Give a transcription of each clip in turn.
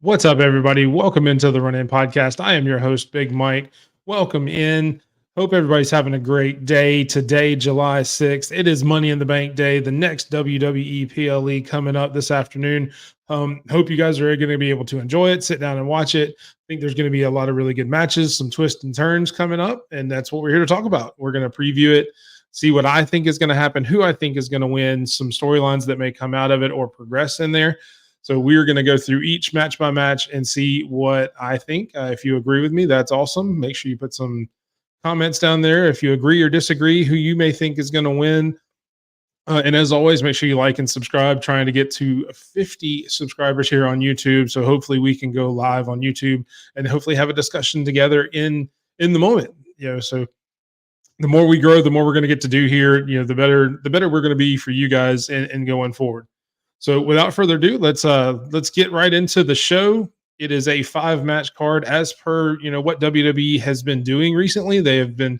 What's up, everybody? Welcome into the Run In Podcast. I am your host, Big Mike. Welcome in. Hope everybody's having a great day. Today, July 6th, it is Money in the Bank Day, the next WWE PLE coming up this afternoon. Hope you guys are going to be able to enjoy it, sit down and watch it. I think there's going to be a lot of really good matches, some twists and turns coming up, and that's what we're here to talk about. We're going to preview it, see what I think is going to happen, who I think is going to win, some storylines that may come out of it or progress in there. So we're going to go through each match by match and see what I think. If you agree with me, that's awesome. Make sure you put some comments down there if you agree or disagree, who you may think is going to win. And as always, make sure you like and subscribe. Trying to get to 50 subscribers here on YouTube, so hopefully we can go live on YouTube and hopefully have a discussion together in the moment. So the more we grow, the more we're going to get to do here. The better we're going to be for you guys and going forward. So without further ado, let's get right into the show. It is a 5-match card as per, what WWE has been doing recently. They have been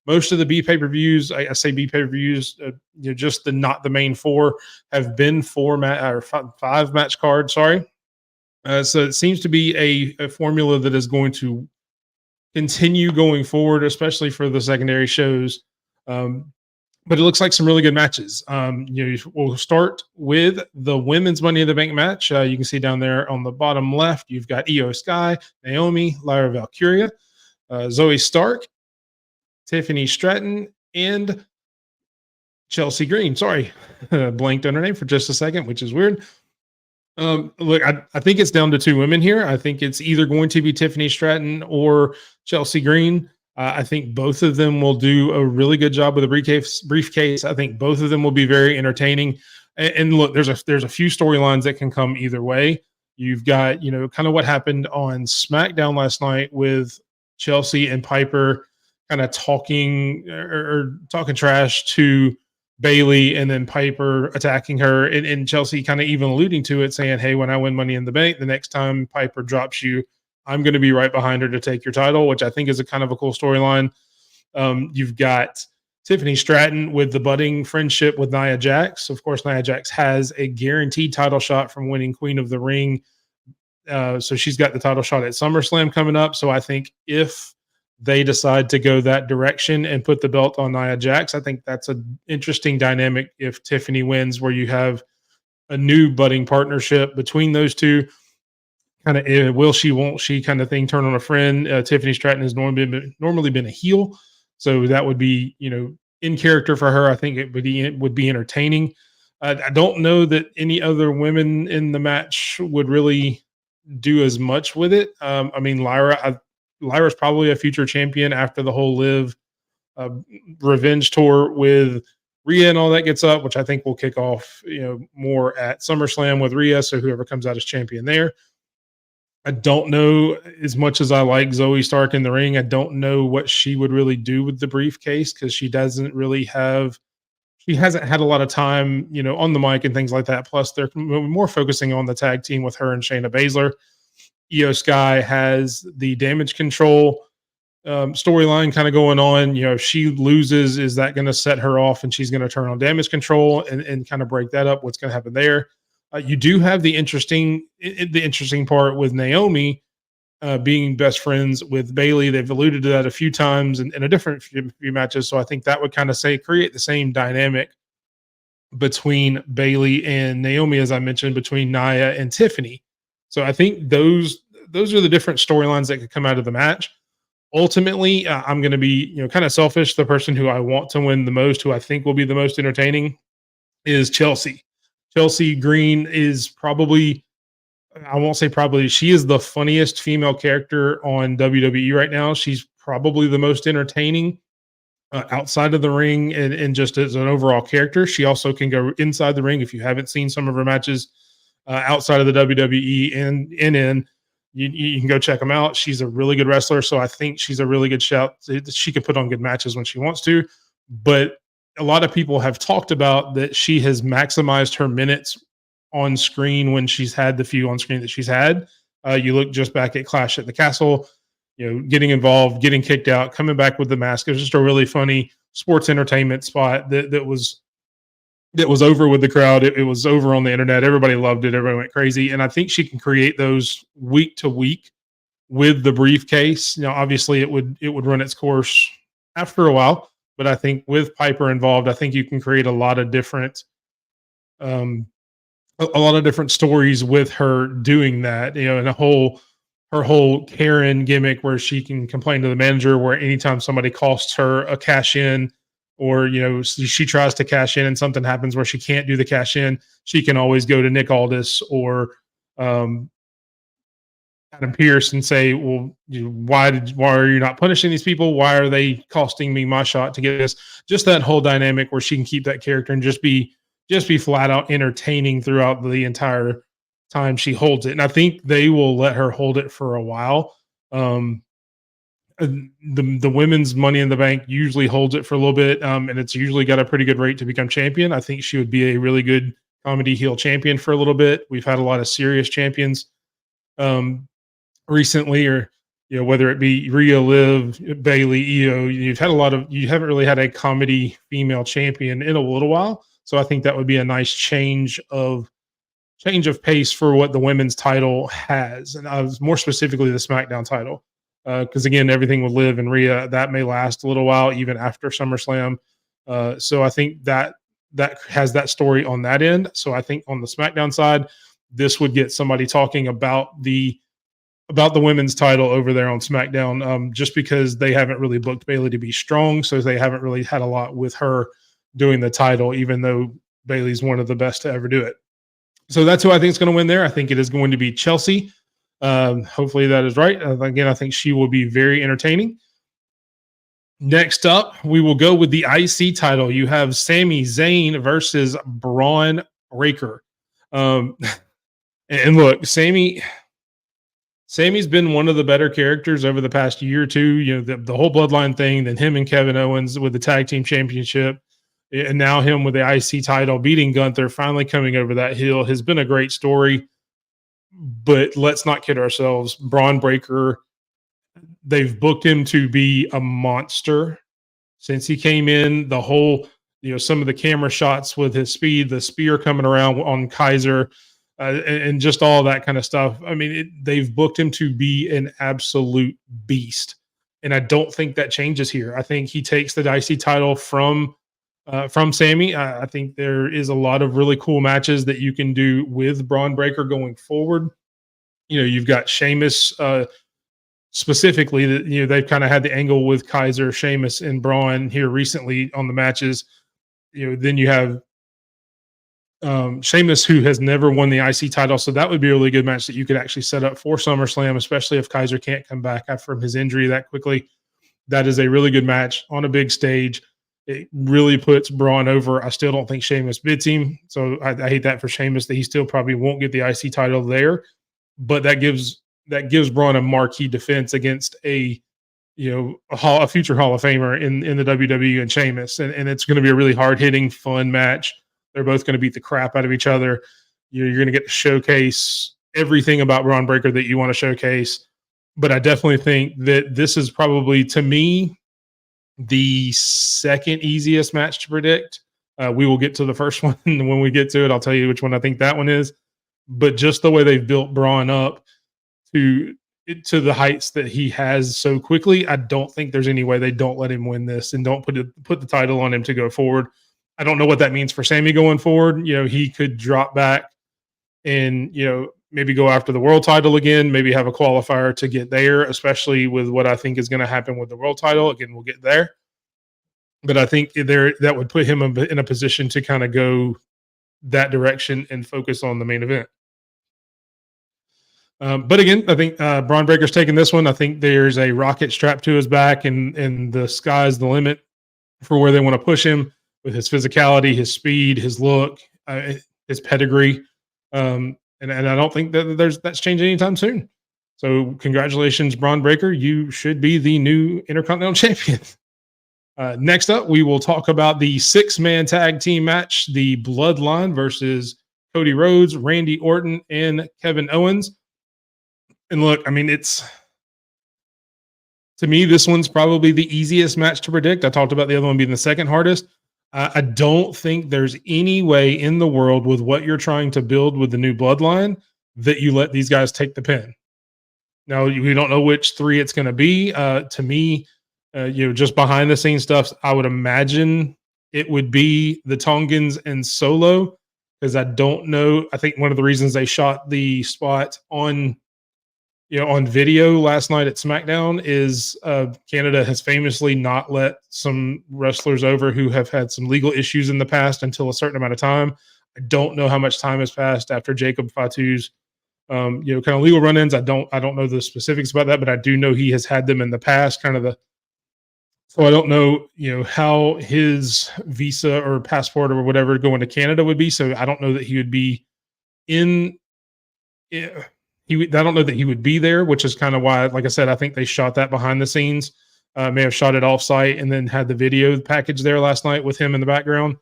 most of the B pay-per-views. I say B pay-per-views, just not the main 4 have been 5-match cards. Sorry. So it seems to be a formula that is going to continue going forward, especially for the secondary shows. But it looks like some really good matches. We'll start with the women's Money in the Bank match. You can see down there on the bottom left, you've got Io Sky, Naomi, Lyra Valkyria, Zoe Stark, Tiffany Stratton, and Chelsea Green. Sorry, blanked on her name for just a second, which is weird. Look, I think it's down to 2 women here. I think it's either going to be Tiffany Stratton or Chelsea Green. I think both of them will do a really good job with the briefcase. I think both of them will be very entertaining. And look, there's a few storylines that can come either way. You've got, kind of what happened on SmackDown last night with Chelsea and Piper kind of talking trash to Bailey, and then Piper attacking her, and Chelsea kind of even alluding to it, saying, hey, when I win Money in the Bank, the next time Piper drops you, I'm going to be right behind her to take your title, which I think is a kind of a cool storyline. You've got Tiffany Stratton with the budding friendship with Nia Jax. Of course, Nia Jax has a guaranteed title shot from winning Queen of the Ring. So she's got the title shot at SummerSlam coming up. So I think if they decide to go that direction and put the belt on Nia Jax, I think that's an interesting dynamic if Tiffany wins, where you have a new budding partnership between those two. Kind of will she, won't she kind of thing, turn on a friend. Tiffany Stratton has normally been a heel, so that would be in character for her. I think it would be entertaining. I don't know that any other women in the match would really do as much with it. I mean, Lyra's probably a future champion after the whole Live revenge tour with Rhea and all that gets up, which I think will kick off more at SummerSlam with Rhea. So whoever comes out as champion there. I don't know, as much as I like Zoe Stark in the ring, I don't know what she would really do with the briefcase, because she hasn't had a lot of time, on the mic and things like that. Plus, they're more focusing on the tag team with her and Shayna Baszler. Io Sky has the damage control storyline kind of going on. If she loses, is that going to set her off and she's going to turn on damage control and kind of break that up? What's going to happen there? You do have the interesting part with Naomi being best friends with Bailey. They've alluded to that a few times in a different few matches. So I think that would kind of create the same dynamic between Bailey and Naomi, as I mentioned, between Nia and Tiffany. So I think those are the different storylines that could come out of the match. Ultimately, I'm going to be kind of selfish. The person who I want to win the most, who I think will be the most entertaining, is Chelsea. Chelsea Green is probably, I won't say probably, she is the funniest female character on WWE right now. She's probably the most entertaining outside of the ring and just as an overall character. She also can go inside the ring. If you haven't seen some of her matches outside of the WWE and you can go check them out. She's a really good wrestler, so I think she's a really good shout. She can put on good matches when she wants to, but a lot of people have talked about that she has maximized her minutes on screen when she's had the few on screen that she's had. You look just back at Clash at the Castle, getting involved, getting kicked out, coming back with the mask. It was just a really funny sports entertainment spot that was It was over with the crowd. It was over on the internet. Everybody loved it. Everybody went crazy. And I think she can create those week to week with the briefcase. Obviously it would run its course after a while, but I think with Piper involved, I think you can create a lot of different um a lot of different stories with her doing that, and her whole Karen gimmick where she can complain to the manager where anytime somebody costs her a cash in, or she tries to cash in and something happens where she can't do the cash in, she can always go to Nick Aldis or um, Adam Pierce and say, well, why are you not punishing these people? Why are they costing me my shot to get this? Just that whole dynamic where she can keep that character and just be flat out entertaining throughout the entire time she holds it. And I think they will let her hold it for a while. Um, the women's Money in the Bank usually holds it for a little bit, and it's usually got a pretty good rate to become champion. I think she would be a really good comedy heel champion for a little bit. We've had a lot of serious champions um, recently, or whether it be Rhea, Liv, Bailey, Io. You haven't really had a comedy female champion in a little while, so I think that would be a nice change of pace for what the women's title has, and I was more specifically the SmackDown title, because again, everything with Liv and Rhea that may last a little while even after SummerSlam. So I think that has that story on that end. So I think on the SmackDown side, this would get somebody talking about the women's title over there on SmackDown, just because they haven't really booked Bailey to be strong, so they haven't really had a lot with her doing the title, even though Bailey's one of the best to ever do it. So that's who I think is going to win there. I think it is going to be Chelsea. Hopefully that is right. Again, I think she will be very entertaining. Next up, we will go with the IC title. You have Sami Zayn versus Braun Breaker. And look, Sammy's been one of the better characters over the past year or two. The whole bloodline thing, then him and Kevin Owens with the tag team championship, and now him with the IC title, beating Gunther, finally coming over that hill, has been a great story. But let's not kid ourselves. Braun Breaker, they've booked him to be a monster since he came in. The whole, some of the camera shots with his speed, the spear coming around on Kaiser, and just all that kind of stuff. I mean, they've booked him to be an absolute beast. And I don't think that changes here. I think he takes the IC title from Sammy. I think there is a lot of really cool matches that you can do with Braun Breaker going forward. You've got Sheamus specifically that, they've kind of had the angle with Kaiser, Sheamus, and Braun here recently on the matches. Then you have Sheamus, who has never won the IC title. So that would be a really good match that you could actually set up for SummerSlam, especially if Kaiser can't come back from his injury that quickly. That is a really good match on a big stage. It really puts Braun over. I still don't think Sheamus beats him. So I hate that for Sheamus, that he still probably won't get the IC title there. But that gives Braun a marquee defense against a future Hall of Famer in the WWE and Sheamus. And it's going to be a really hard-hitting, fun match. They're both going to beat the crap out of each other. You're going to get to showcase everything about Braun Breaker that you want to showcase. But I definitely think that this is probably, to me, the second easiest match to predict. We will get to the first one when we get to it. I'll tell you which one I think that one is. But just the way they've built Braun up to the heights that he has so quickly, I don't think there's any way they don't let him win this and don't put the title on him to go forward. I don't know what that means for Sammy going forward. He could drop back and maybe go after the world title again, maybe have a qualifier to get there, especially with what I think is going to happen with the world title. Again, we'll get there. But I think that would put him in a position to kind of go that direction and focus on the main event. But again, I think Braun Breaker's taking this one. I think there's a rocket strapped to his back, and the sky's the limit for where they want to push him with his physicality, his speed, his look, his pedigree. And I don't think that that's changing anytime soon. So congratulations, Braun Breaker. You should be the new Intercontinental Champion. Next up, we will talk about the 6-man tag team match, the Bloodline versus Cody Rhodes, Randy Orton, and Kevin Owens. And look, I mean, to me, this one's probably the easiest match to predict. I talked about the other one being the second hardest. I don't think there's any way in the world with what you're trying to build with the new bloodline that you let these guys take the pin. Now we don't know which three it's going to be. To me, just behind the scenes stuff, I would imagine it would be the Tongans and Solo, because I don't know. I think one of the reasons they shot the spot on on video last night at SmackDown is Canada has famously not let some wrestlers over who have had some legal issues in the past until a certain amount of time. I don't know how much time has passed after Jacob Fatu's kind of legal run-ins. I don't know the specifics about that, but I do know he has had them in the past. So I don't know, how his visa or passport or whatever going to Canada would be. So I don't know that he would be in. I don't know that he would be there, which is kind of why, like I said, I think they shot that behind the scenes. May have shot it off site and then had the video package there last night with him in the background.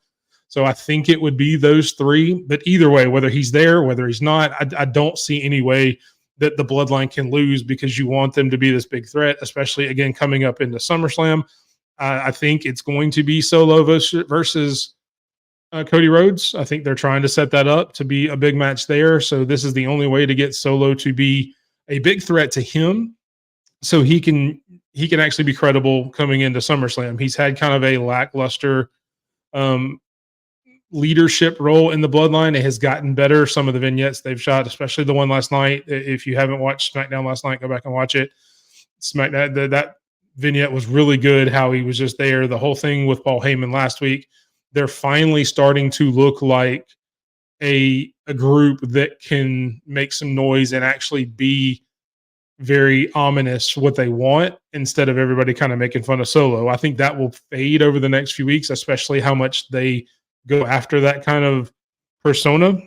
So I think it would be those three. But either way, whether he's there, whether he's not, I don't see any way that the bloodline can lose, because you want them to be this big threat, especially again coming up into SummerSlam. I think it's going to be Solo versus Cody Rhodes. I think they're trying to set that up to be a big match there. So this is the only way to get Solo to be a big threat to him, so he can actually be credible coming into SummerSlam. He's had kind of a lackluster leadership role in the bloodline. It has gotten better. Some of the vignettes they've shot, especially the one last night. If you haven't watched SmackDown last night, go back and watch it. SmackDown, that vignette was really good. How he was just there. The whole thing with Paul Heyman last week. They're finally starting to look like a group that can make some noise and actually be very ominous what they want, instead of everybody kind of making fun of Solo. I think that will fade over the next few weeks, especially how much they go after that kind of persona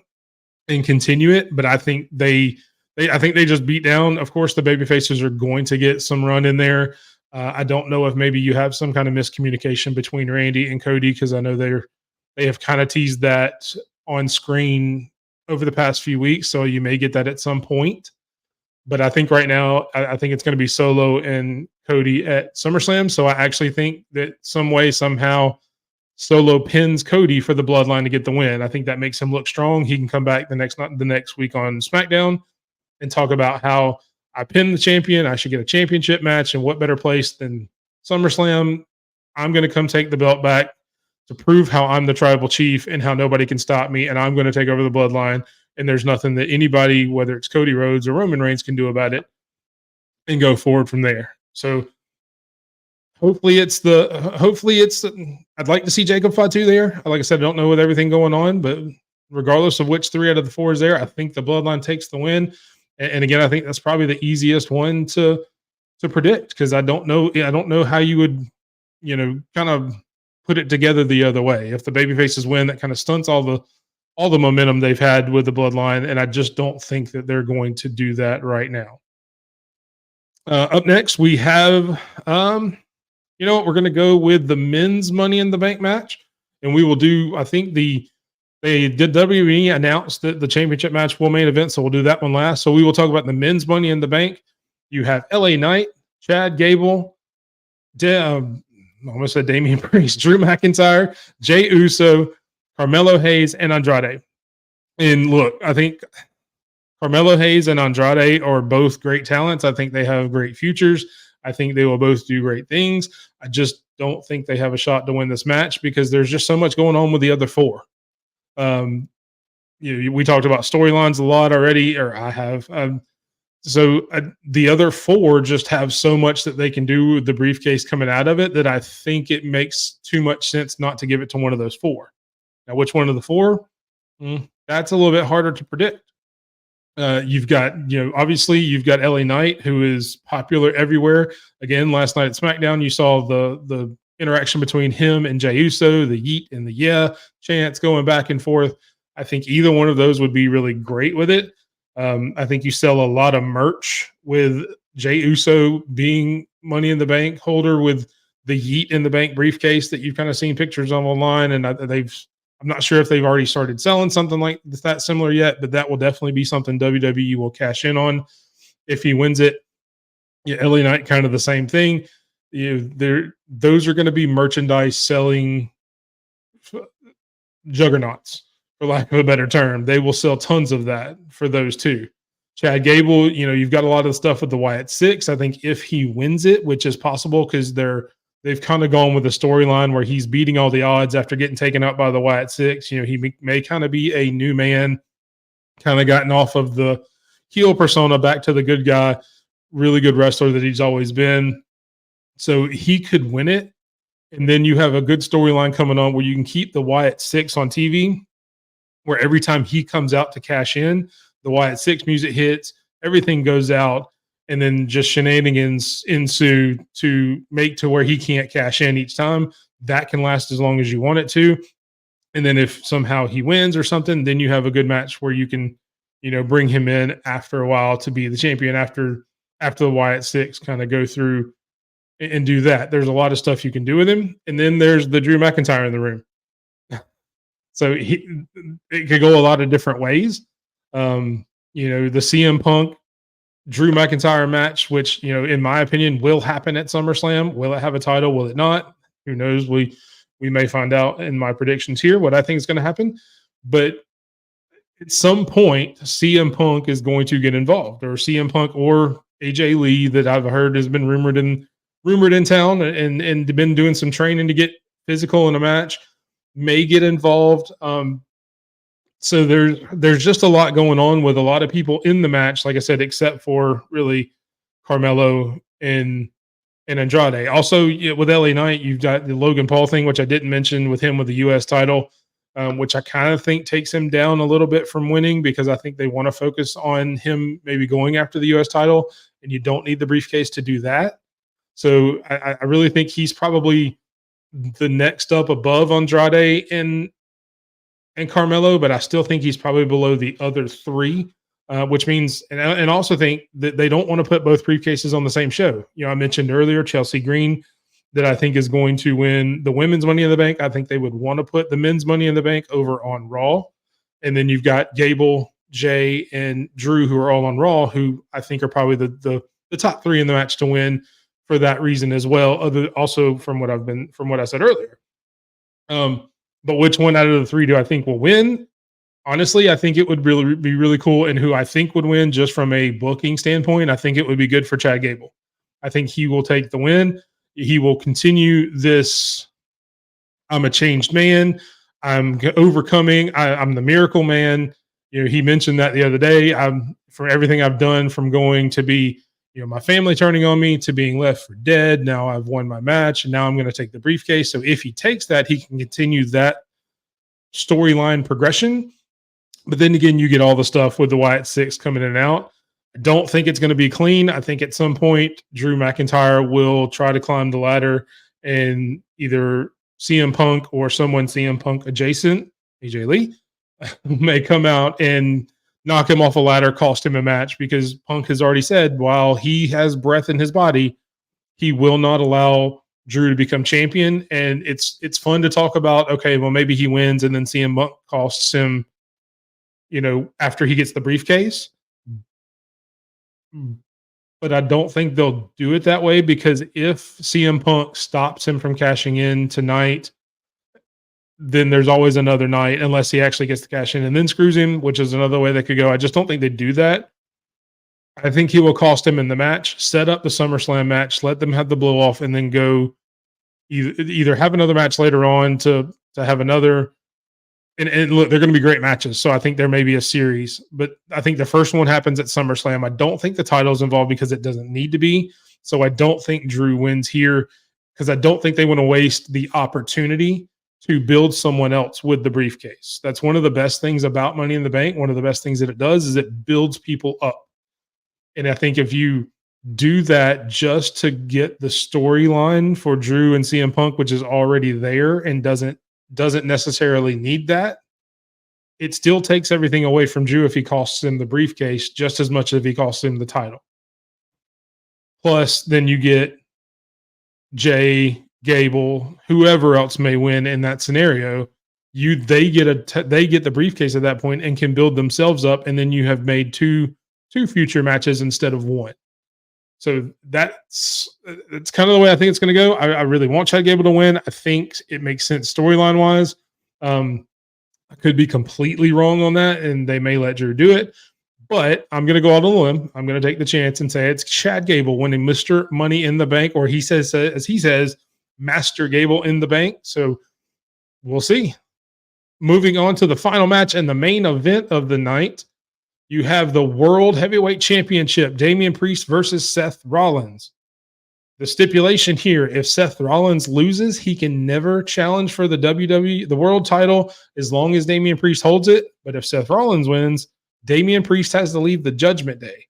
and continue it. But I think they just beat down. Of course, the baby faces are going to get some run in there. I don't know if maybe you have some kind of miscommunication between Randy and Cody, because I know they have kind of teased that on screen over the past few weeks. So you may get that at some point. But I think right now, I think it's going to be Solo and Cody at SummerSlam. So I actually think that some way, somehow, Solo pins Cody for the bloodline to get the win. I think that makes him look strong. He can come back the next week on SmackDown and talk about how I pinned the champion. I should get a championship match. And what better place than SummerSlam? I'm going to come take the belt back to prove how I'm the tribal chief and how nobody can stop me. And I'm going to take over the bloodline. And there's nothing that anybody, whether it's Cody Rhodes or Roman Reigns, can do about it, and go forward from there. So hopefully I'd like to see Jacob Fatu there. Like I said, I don't know with everything going on, but regardless of which 3 out of the 4 is there, I think the bloodline takes the win. And again, I think that's probably the easiest one to predict, because I don't know how you would, kind of put it together the other way. If the babyfaces win, that kind of stunts all the momentum they've had with the bloodline, and I just don't think that they're going to do that right now. Up next, we have, we're going to go with the men's Money in the Bank match, and we will do, I think WWE announced that the championship match will main event, so we'll do that one last. So we will talk about the men's Money in the Bank. You have LA Knight, Chad Gable, I almost said Damian Priest, Drew McIntyre, Jey Uso, Carmelo Hayes, and Andrade. And look, I think Carmelo Hayes and Andrade are both great talents. I think they have great futures. I think they will both do great things. I just don't think they have a shot to win this match, because there's just so much going on with the other 4. We talked about storylines a lot already, or I have. So the other 4 just have so much that they can do with the briefcase coming out of it, that I think it makes too much sense not to give it to one of those 4. Now, which one of the 4? That's a little bit harder to predict. You've got, obviously you've got LA Knight, who is popular everywhere. Again, last night at SmackDown, you saw the interaction between him and Jey Uso, the yeet and the yeah chants going back and forth. I think either one of those would be really great with it. I think you sell a lot of merch with Jey Uso being Money in the Bank holder with the Yeet in the Bank briefcase that you've kind of seen pictures of online. And I'm not sure if they've already started selling something like that similar yet, but that will definitely be something WWE will cash in on if he wins it. LA Knight, kind of the same thing. Those are going to be merchandise selling juggernauts, for lack of a better term. They will sell tons of that for those two. Chad Gable, you've got a lot of stuff with the Wyatt Six. I think if he wins it, which is possible because they've kind of gone with a storyline where he's beating all the odds after getting taken out by the Wyatt Six. He may kind of be a new man, kind of gotten off of the heel persona back to the good guy, really good wrestler that he's always been. So he could win it. And then you have a good storyline coming on where you can keep the Wyatt Six on TV, where every time he comes out to cash in, the Wyatt Six music hits, everything goes out, and then just shenanigans ensue to make to where he can't cash in each time. That can last as long as you want it to. And then if somehow he wins or something, then you have a good match where you can, bring him in after a while to be the champion after the Wyatt Six kind of go through and do that. There's a lot of stuff you can do with him. And then there's the Drew McIntyre in the room. So it could go a lot of different ways. The CM Punk Drew McIntyre match, which, in my opinion, will happen at SummerSlam. Will it have a title? Will it not? Who knows? We may find out in my predictions here what I think is going to happen. But at some point, CM Punk is going to get involved, or CM Punk or AJ Lee, that I've heard has been rumored in town and been doing some training to get physical in a match, may get involved. So there's just a lot going on with a lot of people in the match, like I said, except for really Carmelo and Andrade. Also, with LA Knight, you've got the Logan Paul thing, which I didn't mention, with him with the U.S. title, which I kind of think takes him down a little bit from winning, because I think they want to focus on him maybe going after the U.S. title, and you don't need the briefcase to do that. So I really think he's probably the next up above Andrade and Carmelo, but I still think he's probably below the other three, which means, and also think that they don't want to put both briefcases on the same show. I mentioned earlier Chelsea Green, that I think is going to win the women's Money in the Bank. I think they would want to put the men's Money in the Bank over on Raw. And then you've got Gable, Jay, and Drew, who are all on Raw, who I think are probably the top three in the match to win for that reason as well. Also from what I said earlier. But which one out of the three do I think will win? Honestly, I think it would really be really cool. And who I think would win, just from a booking standpoint, I think it would be good for Chad Gable. I think he will take the win. He will continue this, I'm a changed man, I'm overcoming, I'm the miracle man. He mentioned that the other day. For everything I've done, from going to be, my family turning on me, to being left for dead. Now I've won my match, and now I'm going to take the briefcase. So if he takes that, he can continue that storyline progression. But then again, you get all the stuff with the Wyatt Six coming in and out. I don't think it's going to be clean. I think at some point, Drew McIntyre will try to climb the ladder, and either CM Punk or someone CM Punk adjacent, AJ Lee, may come out and knock him off a ladder, cost him a match, because Punk has already said, while he has breath in his body, he will not allow Drew to become champion. And it's fun to talk about, okay, well, maybe he wins and then CM Punk costs him, after he gets the briefcase. But I don't think they'll do it that way, because if CM Punk stops him from cashing in tonight, then there's always another night, unless he actually gets to cash in and then screws him, which is another way that could go. I just don't think they do that. I think he will cost him in the match, set up the SummerSlam match, let them have the blow off, and then go either have another match later on to have another. And look, they're going to be great matches. So I think there may be a series, but I think the first one happens at SummerSlam. I don't think the title's involved, because it doesn't need to be. So I don't think Drew wins here, because I don't think they want to waste the opportunity to build someone else with the briefcase. That's one of the best things about Money in the Bank. One of the best things that it does is it builds people up. And I think if you do that just to get the storyline for Drew and CM Punk, which is already there and doesn't necessarily need that, it still takes everything away from Drew if he costs him the briefcase, just as much as if he costs him the title. Plus, then you get Jay, Gable, whoever else may win in that scenario. They get the briefcase at that point and can build themselves up, and then you have made two future matches instead of one. So that's kind of the way I think it's going to go. I really want Chad Gable to win. I think it makes sense storyline wise. I could be completely wrong on that, and they may let Drew do it. But I'm going to go out on a limb. I'm going to take the chance and say it's Chad Gable winning Mr. Money in the Bank, or he says, as he says, Master Gable in the Bank. So we'll see. Moving on to the final match and the main event of the night, you have the World Heavyweight Championship, Damian Priest versus Seth Rollins. The stipulation here, if Seth Rollins loses, he can never challenge for the WWE, the world title, as long as Damian Priest holds it. But if Seth Rollins wins, Damian Priest has to leave the Judgment Day,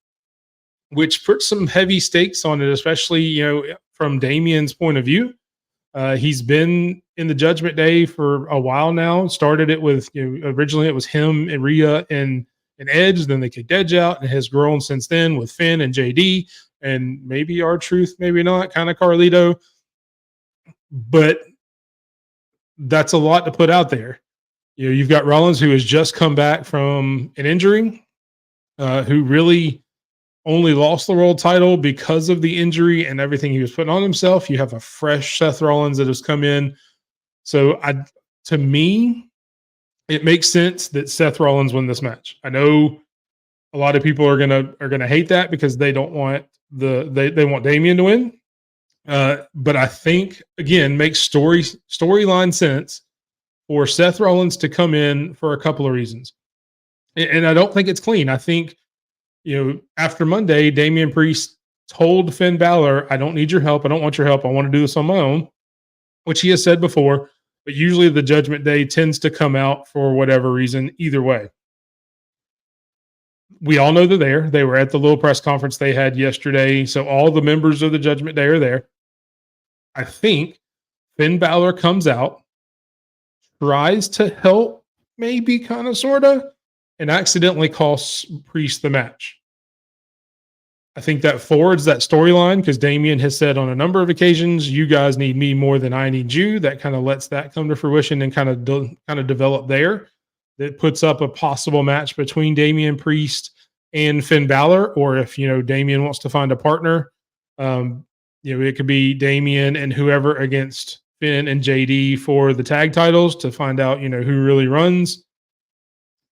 which puts some heavy stakes on it, especially, from Damian's point of view. He's been in the Judgment Day for a while now. Started it with, originally it was him and Rhea and Edge. Then they kicked Edge out, and has grown since then with Finn and JD, and maybe R-Truth, maybe not, kind of Carlito. But that's a lot to put out there. You've got Rollins, who has just come back from an injury, who really only lost the world title because of the injury and everything he was putting on himself. You have a fresh Seth Rollins that has come in. So to me, it makes sense that Seth Rollins win this match. I know a lot of people are gonna hate that because they don't want they want Damian to win. But I think, again, makes storyline sense for Seth Rollins to come in for a couple of reasons. And I don't think it's clean. I think, after Monday, Damian Priest told Finn Balor, I don't need your help. I don't want your help. I want to do this on my own, which he has said before. But usually the Judgment Day tends to come out for whatever reason, either way. We all know they're there. They were at the little press conference they had yesterday. So all the members of the Judgment Day are there. I think Finn Balor comes out, tries to help, maybe kind of, sort of, and accidentally costs Priest the match. I think that forwards that storyline because Damian has said on a number of occasions, you guys need me more than I need you. That kind of lets that come to fruition and kind of develop there. That puts up a possible match between Damian Priest and Finn Balor, or if, Damian wants to find a partner, it could be Damian and whoever against Finn and JD for the tag titles to find out, who really runs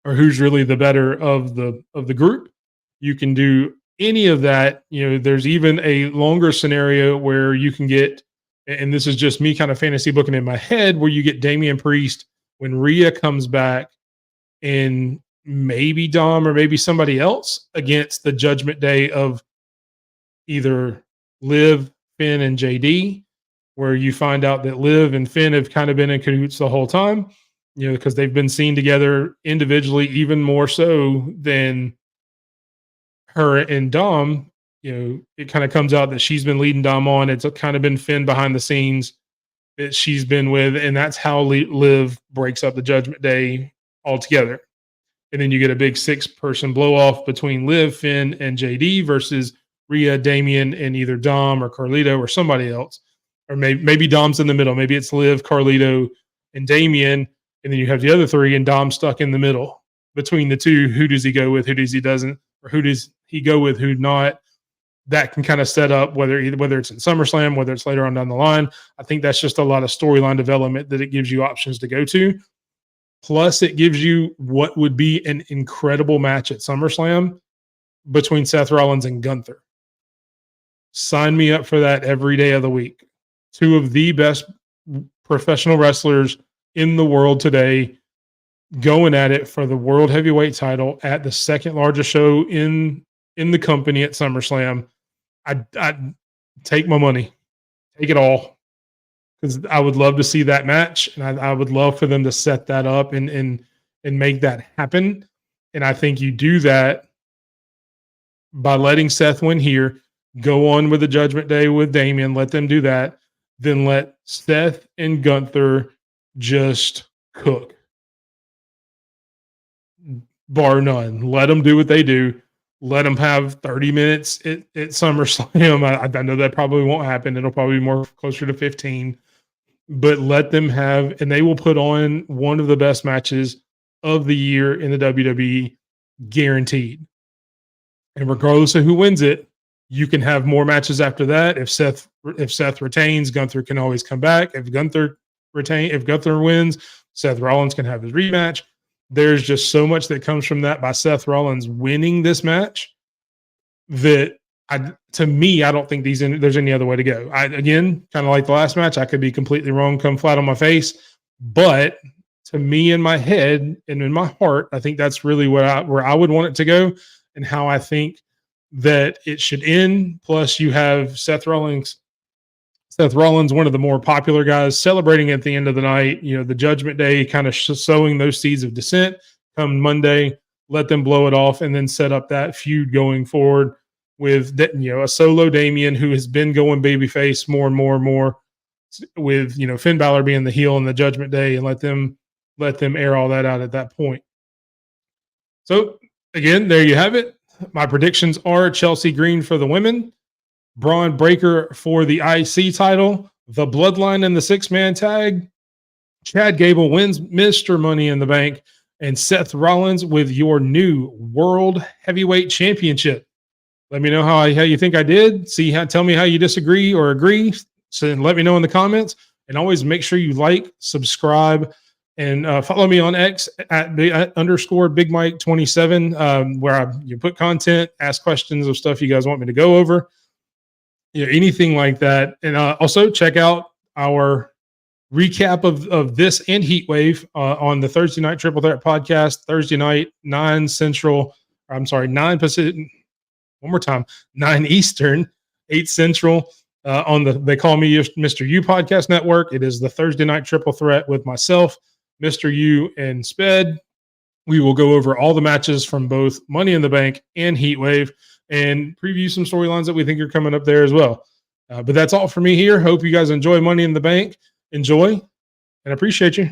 or who's really the better of the group. You can do any of that. There's even a longer scenario where you can get, and this is just me kind of fantasy booking in my head, where you get Damian Priest when Rhea comes back and maybe Dom or maybe somebody else against the Judgment Day of either Liv, Finn, and JD, where you find out that Liv and Finn have kind of been in cahoots the whole time, because they've been seen together individually, even more so than her and Dom. It kind of comes out that she's been leading Dom on. It's kind of been Finn behind the scenes that she's been with, and that's how Liv breaks up the Judgment Day altogether. And then you get a big 6-person blow off between Liv, Finn, and JD versus Rhea, Damian, and either Dom or Carlito or somebody else. Or maybe Dom's in the middle. Maybe it's Liv, Carlito, and Damian, and then you have the other three, and Dom's stuck in the middle between the two. Who does he go with? Who does he doesn't? Or who does he go with? Who not? That can kind of set up whether it's in SummerSlam, whether it's later on down the line. I think that's just a lot of storyline development that it gives you options to go to. Plus, it gives you what would be an incredible match at SummerSlam between Seth Rollins and Gunther. Sign me up for that every day of the week. Two of the best professional wrestlers in the world today going at it for the World Heavyweight title at the second largest show in the company at SummerSlam. I'd take my money. Take it all. Because I would love to see that match, and I would love for them to set that up and make that happen. And I think you do that by letting Seth win here, go on with the Judgment Day with Damian, let them do that, then let Seth and Gunther just cook. Bar none. Let them do what they do. Let them have 30 minutes at SummerSlam. I know that probably won't happen. It'll probably be more closer to 15. But let them have, and they will put on one of the best matches of the year in the WWE, guaranteed. And regardless of who wins it, you can have more matches after that. If Seth retains, Gunther can always come back. If Gunther wins, Seth Rollins can have his rematch. There's just so much that comes from that by Seth Rollins winning this match that to me, I don't think there's any other way to go. Again, kind of like the last match, I could be completely wrong, come flat on my face, but to me, in my head and in my heart, I think that's really where I would want it to go, and how I think that it should end. Plus, you have Seth Rollins, one of the more popular guys, celebrating at the end of the night. The Judgment Day, kind of sowing those seeds of dissent. Come Monday, let them blow it off, and then set up that feud going forward with a solo Damian who has been going babyface more and more and more, with Finn Balor being the heel in the Judgment Day, and let them air all that out at that point. So again, there you have it. My predictions are Chelsea Green for the women, Braun Breaker for the IC title, the Bloodline in the 6-man tag, Chad Gable wins Mr. Money in the Bank, and Seth Rollins with your new World Heavyweight Championship. Let me know how you think I did. Tell me how you disagree or agree. So let me know in the comments. And always make sure you like, subscribe, and follow me on X at _Big Mike 27, where you put content, ask questions of stuff you guys want me to go over, anything like that. And also check out our recap of this and Heat Wave on the Thursday Night Triple Threat podcast. Thursday night, 9 Pacific. One more time, 9 Eastern, 8 Central, on the They Call Me Mr. U podcast network. It is the Thursday Night Triple Threat with myself, Mr. U, and Sped. We will go over all the matches from both Money in the Bank and Heat Wave and preview some storylines that we think are coming up there as well. But that's all for me here. Hope you guys enjoy Money in the Bank. Enjoy, and appreciate you.